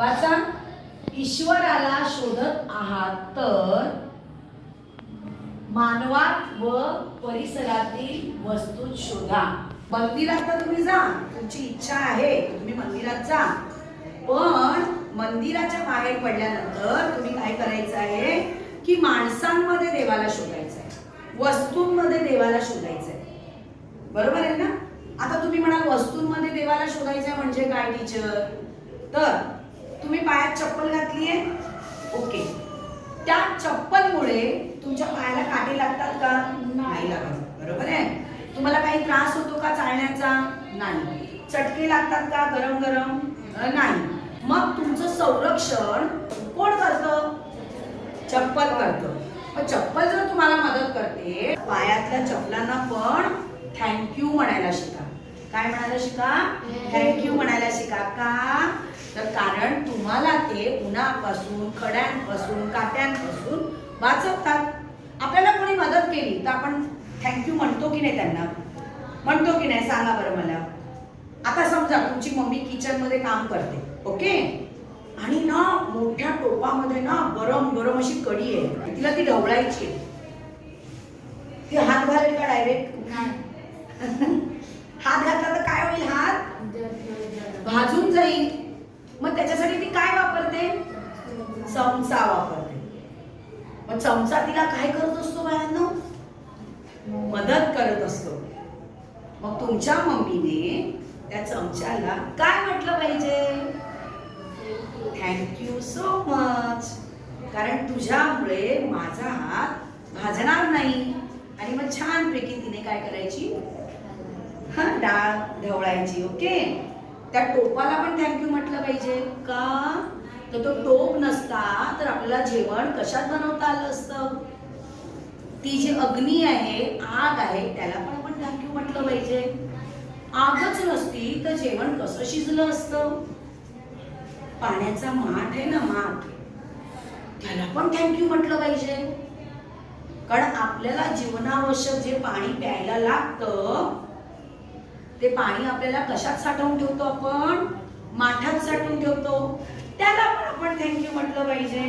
वाचा. ईश्वराला शोधत आहात तर मानवात व परिसरातील वस्तूत शोधा. मंदिरात तर तुम्ही जा, तुमची इच्छा आहे तुम्ही मंदिरात जा, पण मंदिराच्या बाहेर पडल्यानंतर तुम्ही काय करायचं आहे की माणसांमध्ये देवाला शोधायचं आहे, वस्तूंमध्ये देवाला शोधायचं आहे. बरोबर आहे ना? आता तुम्ही म्हणाल वस्तूंमध्ये देवाला शोधायचं आहे म्हणजे काय टीचर? तर तुम्ही पायात चप्पल घातली आहे, ओके, त्या चप्पलमुळे तुमच्या पायाला काटे लागतात का? नाही लागत. बरोबर आहे. तुम्हाला काही त्रास होतो का चालण्याचा? नाही. चटके लागतात का गरम गरम? नाही. मग तुमचं संरक्षण कोण करतं? चप्पल करतं. मग चप्पल जर तुम्हाला मदत करते, पायातल्या चप्पलांना पण थँक्यू म्हणायला शिका. काय म्हणायला शिका? थँक्यू म्हणायला शिका. का? तर कारण तुम्हाला ते उन्हापासून, खड्यांपासून, काट्यांपासून वाचवतात. आपल्याला कोणी मदत केली तर आपण थँक्यू म्हणतो की नाही त्यांना? म्हणतो की नाही? सांगा बरं मला. आता समजा तुमची मम्मी किचन मध्ये काम करते, ओके, आणि ना मोठ्या टोपामध्ये ना गरम गरम अशी कढी आहे, तिला ती ढवळायची आहे. ती हात घालेल का डायरेक्ट? हात घातला तर काय होईल? हात भाजून जाईल. मग त्याच्यासाठी ती काय वापरते? चमचा वापरते. मग चमचा तिला काय करत असतो बाळांनो? मदत करत असतो. मग तुमच्या मम्मीने त्या चमच्याला काय म्हटलं पाहिजे? Thank you so much. कारण तुझ्यामुळे माझा हात भाजणार नाही. आणि मग छानपैकी तिने काय करायची? डाळ ढवळायची. ओके. त्या टोपाला पण थँक्यू म्हटलं पाहिजे. का? तर तो टोप नसता तर आपल्याला जेवण कशात बनवता आलं असतं? ती जी अग्नी आहे, आग आहे, त्याला पण आपण थँक्यू म्हटलं पाहिजे. आगच नसती तर जेवण कसं शिजलं असतं? पाण्याचा माठ आहे ना, माठ, त्याला पण थँक्यू म्हटलं पाहिजे. कारण आपल्याला जीवनावश्यक जे पाणी प्यायला लागतं ते पाणी आपल्याला कशात साठवून ठेवतो? आपण माठात साठवून ठेवतो. त्याला पण आपण थँक्यू म्हटलं पाहिजे.